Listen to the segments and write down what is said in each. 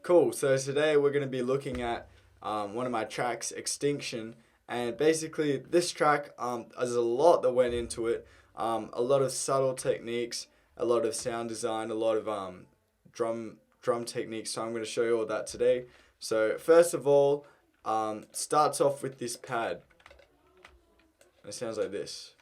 Cool. So today we're going to be looking at one of my tracks, Extinction, and basically this track, there's a lot that went into it. A lot of subtle techniques, a lot of sound design, a lot of drum techniques. So I'm going to show you all that today. So first of all, starts off with this pad. It sounds like this.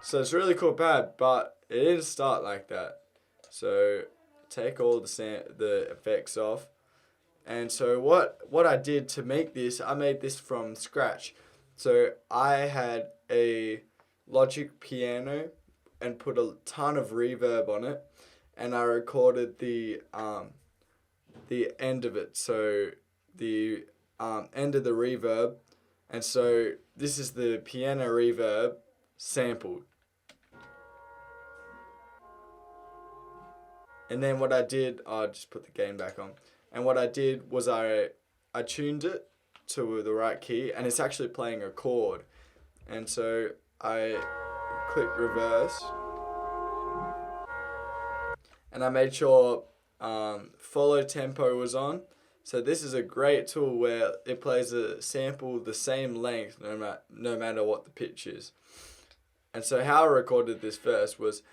So it's a really cool pad, but it didn't start like that. So take all the effects off. And so what I did to make this, I made this from scratch. So I had a Logic piano and put a ton of reverb on it, and I recorded the end of it. So the end of the reverb, and so this is the piano reverb sampled. And then what I did, I'll just put the gain back on. And what I did was I tuned it to the right key, and it's actually playing a chord. And so I click reverse, and I made sure follow tempo was on. So this is a great tool where it plays a sample the same length no matter what the pitch is. And so how I recorded this first was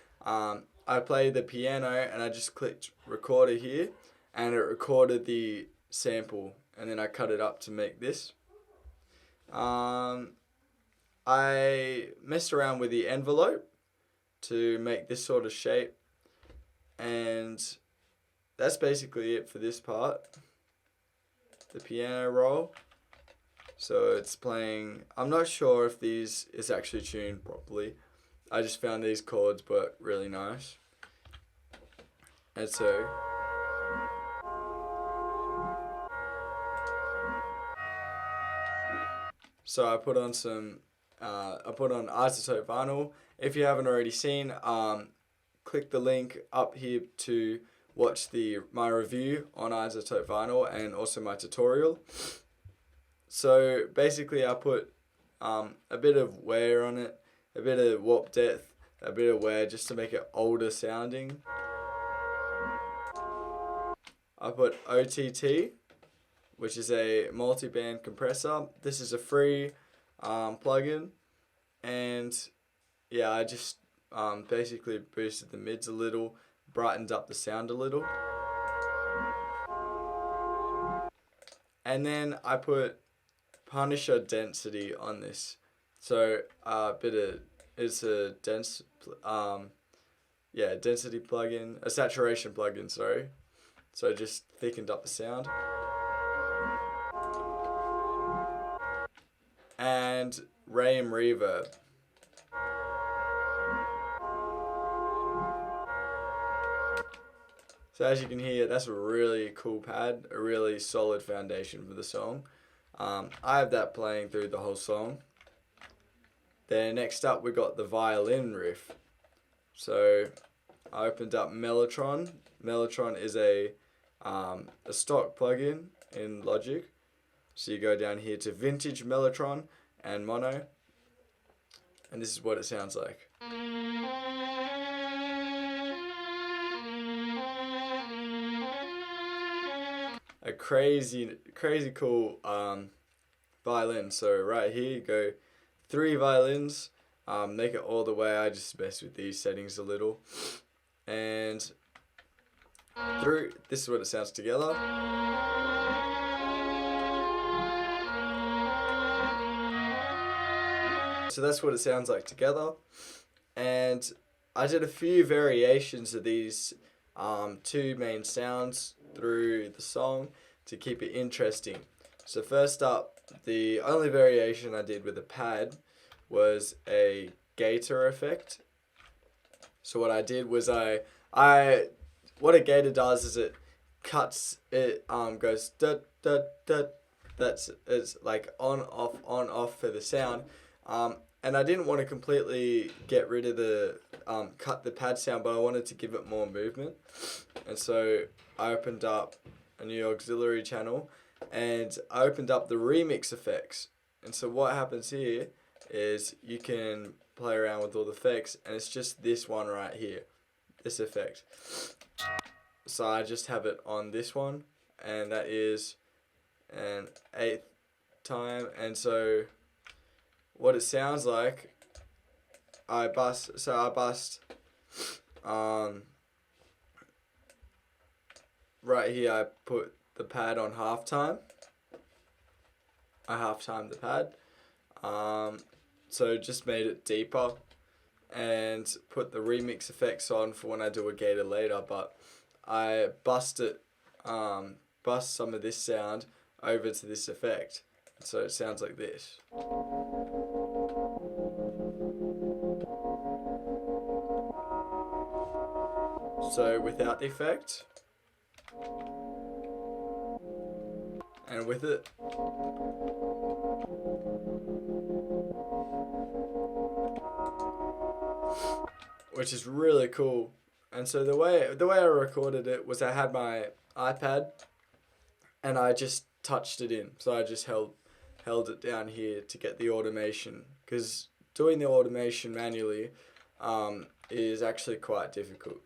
I played the piano and I just clicked recorder here, and it recorded the sample, and then I cut it up to make this. I messed around with the envelope to make this sort of shape, and that's basically it for this part. The piano roll. So it's playing, I'm not sure if these is actually tuned properly. I just found these chords but really nice. And so I put on Isotope vinyl. If you haven't already seen, click the link up here to watch my review on Isotope vinyl and also my tutorial. So basically I put a bit of wear on it, a bit of warp depth, a bit of wear just to make it older sounding. I put OTT, which is a multi-band compressor. This is a free plugin, and yeah, I just basically boosted the mids a little, brightened up the sound a little. And then I put Punisher density on this. So it's a density plugin, a saturation plugin, sorry. So just thickened up the sound. And RAM reverb. So as you can hear, that's a really cool pad, a really solid foundation for the song. I have that playing through the whole song. Then next up we got the violin riff. So I opened up Mellotron. Mellotron is a stock plugin in Logic. So you go down here to Vintage Mellotron and Mono, and this is what it sounds like. A crazy cool violin. So right here you go 3 violins, make it all the way. I just mess with these settings a little, and this is what it sounds together. So that's what it sounds like together, and I did a few variations of these 2 main sounds through the song to keep it interesting. So first up, the only variation I did with a pad was a gator effect. So what I did was what a gator does is it goes da da da. It's like on off for the sound. And I didn't want to completely get rid of the cut the pad sound, but I wanted to give it more movement. And so I opened up a new auxiliary channel, and I opened up the remix effects. And so what happens here is you can play around with all the effects, and it's just this one right here, this effect. So I just have it on this one, and that is an 8th time. And so what it sounds like, I bust right here. I put the pad on halftime. I half-timed the pad, so just made it deeper, and put the remix effects on for when I do a gator later. But I bust some of this sound over to this effect, so it sounds like this. So without the effect, and with it, which is really cool. And so the way I recorded it was I had my iPad, and I just touched it in. So I just held it down here to get the automation, because doing the automation manually is actually quite difficult.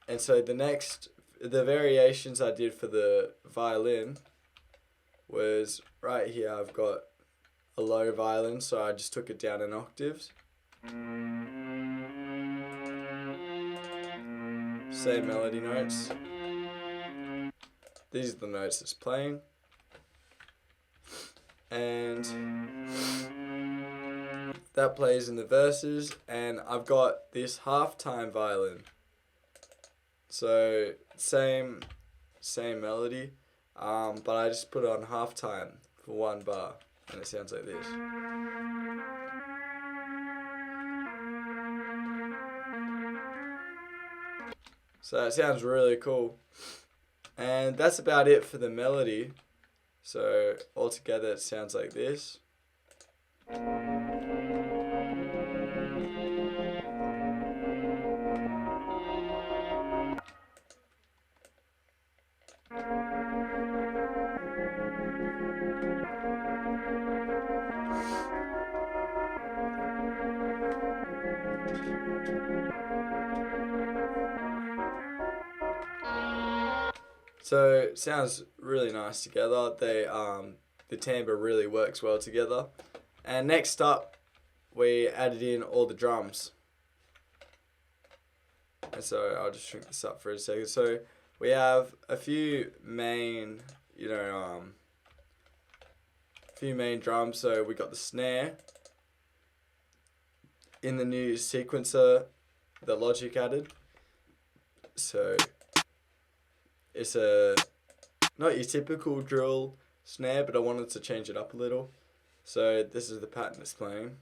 And so the variations I did for the violin was right here. I've got a low violin, so I just took it down in octaves. Same melody notes. These are the notes it's playing. And that plays in the verses, and I've got this halftime violin. So same melody, but I just put it on halftime for one bar, and it sounds like this. So it sounds really cool. And that's about it for the melody. So altogether it sounds like this. So it sounds really nice together. The timbre really works well together. And next up, we added in all the drums. And so I'll just shrink this up for a second. So we have a few main drums. So we got the snare in the new sequencer that Logic added. So it's not your typical drill snare, but I wanted to change it up a little. So this is the pattern it's playing.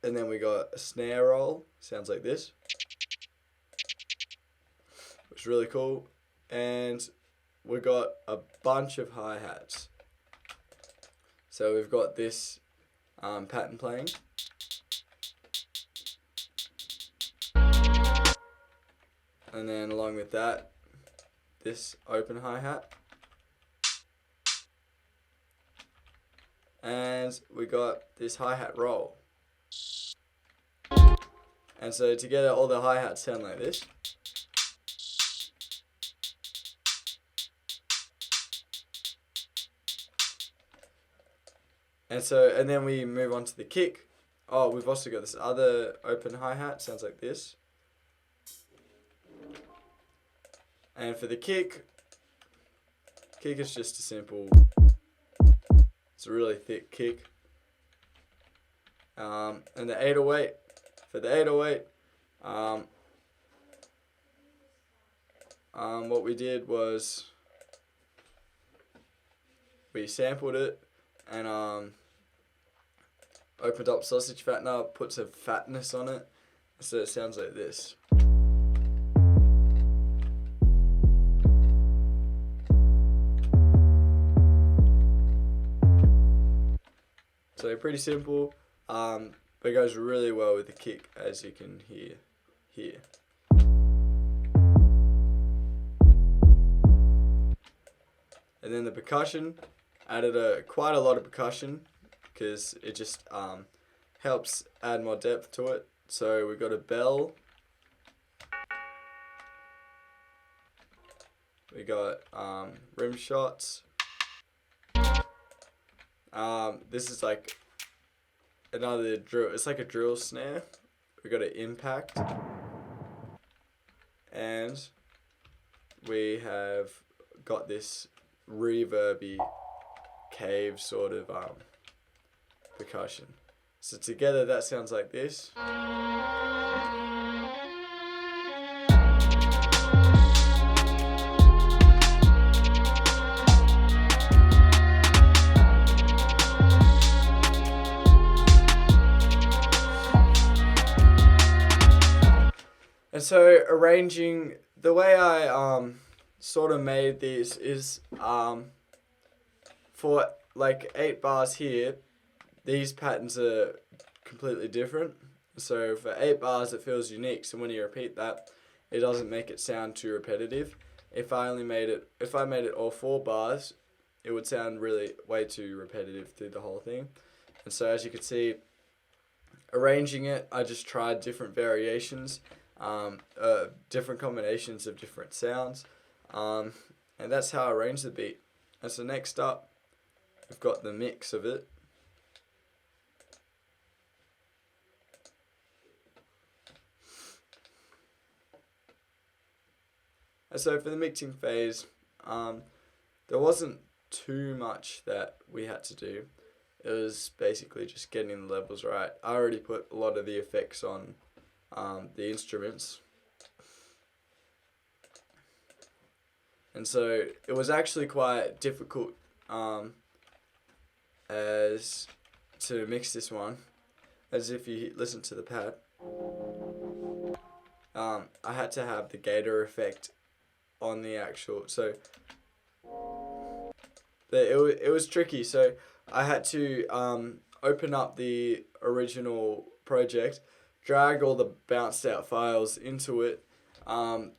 And then we got a snare roll, sounds like this, which is really cool. And we got a bunch of hi-hats. So we've got this pattern playing. And then along with that, this open hi-hat. And we got this hi-hat roll. And so together all the hi-hats sound like this. And then we move on to the kick. Oh, we've also got this other open hi-hat, sounds like this. And for the kick is just a simple, it's a really thick kick. And the 808, for the 808, what we did was we sampled it and opened up sausage fattener, put some fatness on it, so it sounds like this. So pretty simple, but it goes really well with the kick, as you can hear here. And then the percussion, added quite a lot of percussion because it just helps add more depth to it. So we got a bell. We got rim shots. This is like another drill. It's like a drill snare. We got an impact, and we have got this reverby cave sort of percussion. So together that sounds like this. And so arranging, the way I sort of made these is for like 8 bars here, these patterns are completely different. So for 8 bars it feels unique, so when you repeat that, it doesn't make it sound too repetitive. If I made it all 4 bars, it would sound really way too repetitive through the whole thing. And so as you can see, arranging it, I just tried different variations, different combinations of different sounds, and that's how I arranged the beat. And so next up, we've got the mix of it. And so for the mixing phase, there wasn't too much that we had to do. It was basically just getting the levels right. I already put a lot of the effects on the instruments. And so it was actually quite difficult as to mix this one, as if you listen to the pad. I had to have the gator effect on the actual, so it was tricky. So I had to open up the original project, drag all the bounced out files into it,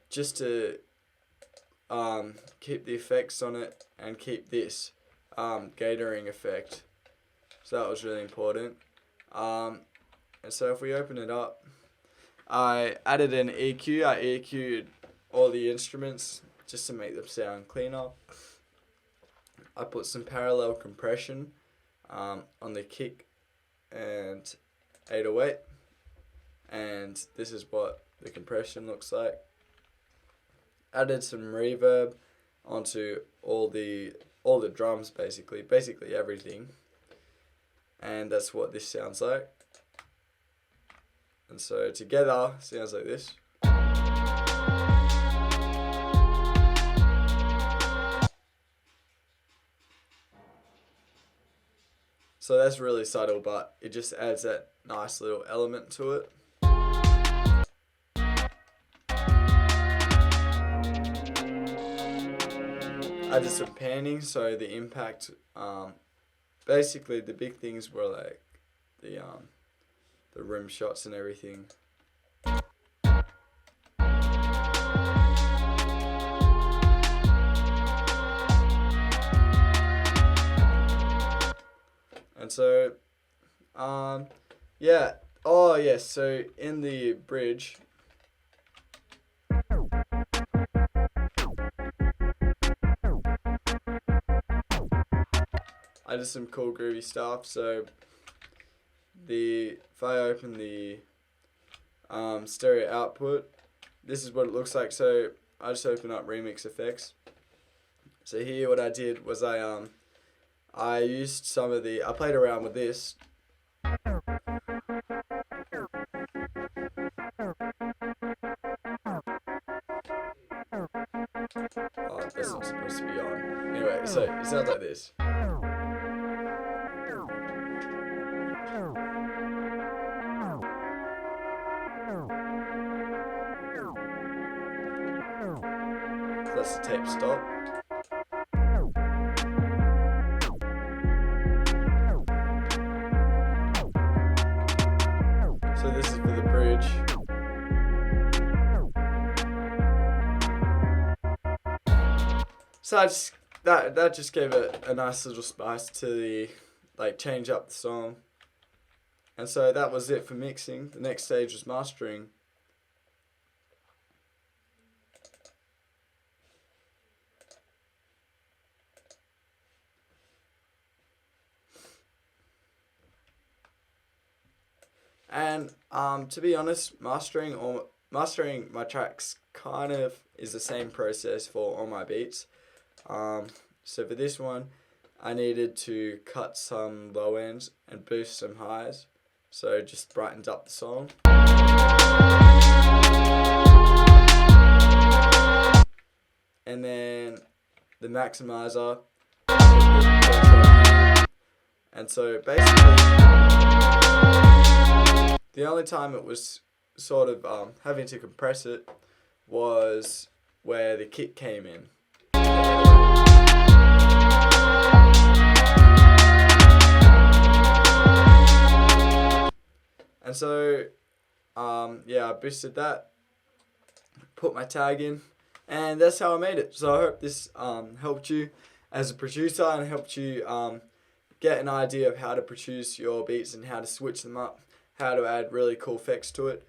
just to keep the effects on it and keep this gatoring effect. So that was really important. And so if we open it up, I added an EQ. I EQ'd all the instruments just to make them sound cleaner. I put some parallel compression on the kick and 808, and this is what the compression looks like. Added some reverb onto all the drums, basically everything, and that's what this sounds like. And so together sounds like this. So that's really subtle, but it just adds that nice little element to it. I did some panning, so the impact, basically the big things were like the rim shots and everything. And so, yeah, oh yes, so in the bridge, I did some cool groovy stuff. So if I open the stereo output, this is what it looks like. So I just open up remix effects. So here what I did was I used some of I played around with this. Oh, that's not supposed to be on. Anyway, so it sounds like this. That's the tape stop. So this is for the bridge. So that just gave it a nice little spice to the, like, change up the song. And so that was it for mixing. The next stage was mastering. And to be honest, mastering my tracks kind of is the same process for all my beats. So for this one, I needed to cut some low ends and boost some highs, so it just brightens up the song. And then the maximizer, and so basically the only time it was sort of having to compress it was where the kick came in. And so, yeah, I boosted that, put my tag in, and that's how I made it. So I hope this helped you as a producer and helped you get an idea of how to produce your beats and how to switch them up, how to add really cool effects to it.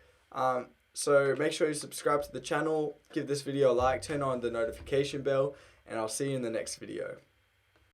So make sure you subscribe to the channel, give this video a like, turn on the notification bell, and I'll see you in the next video.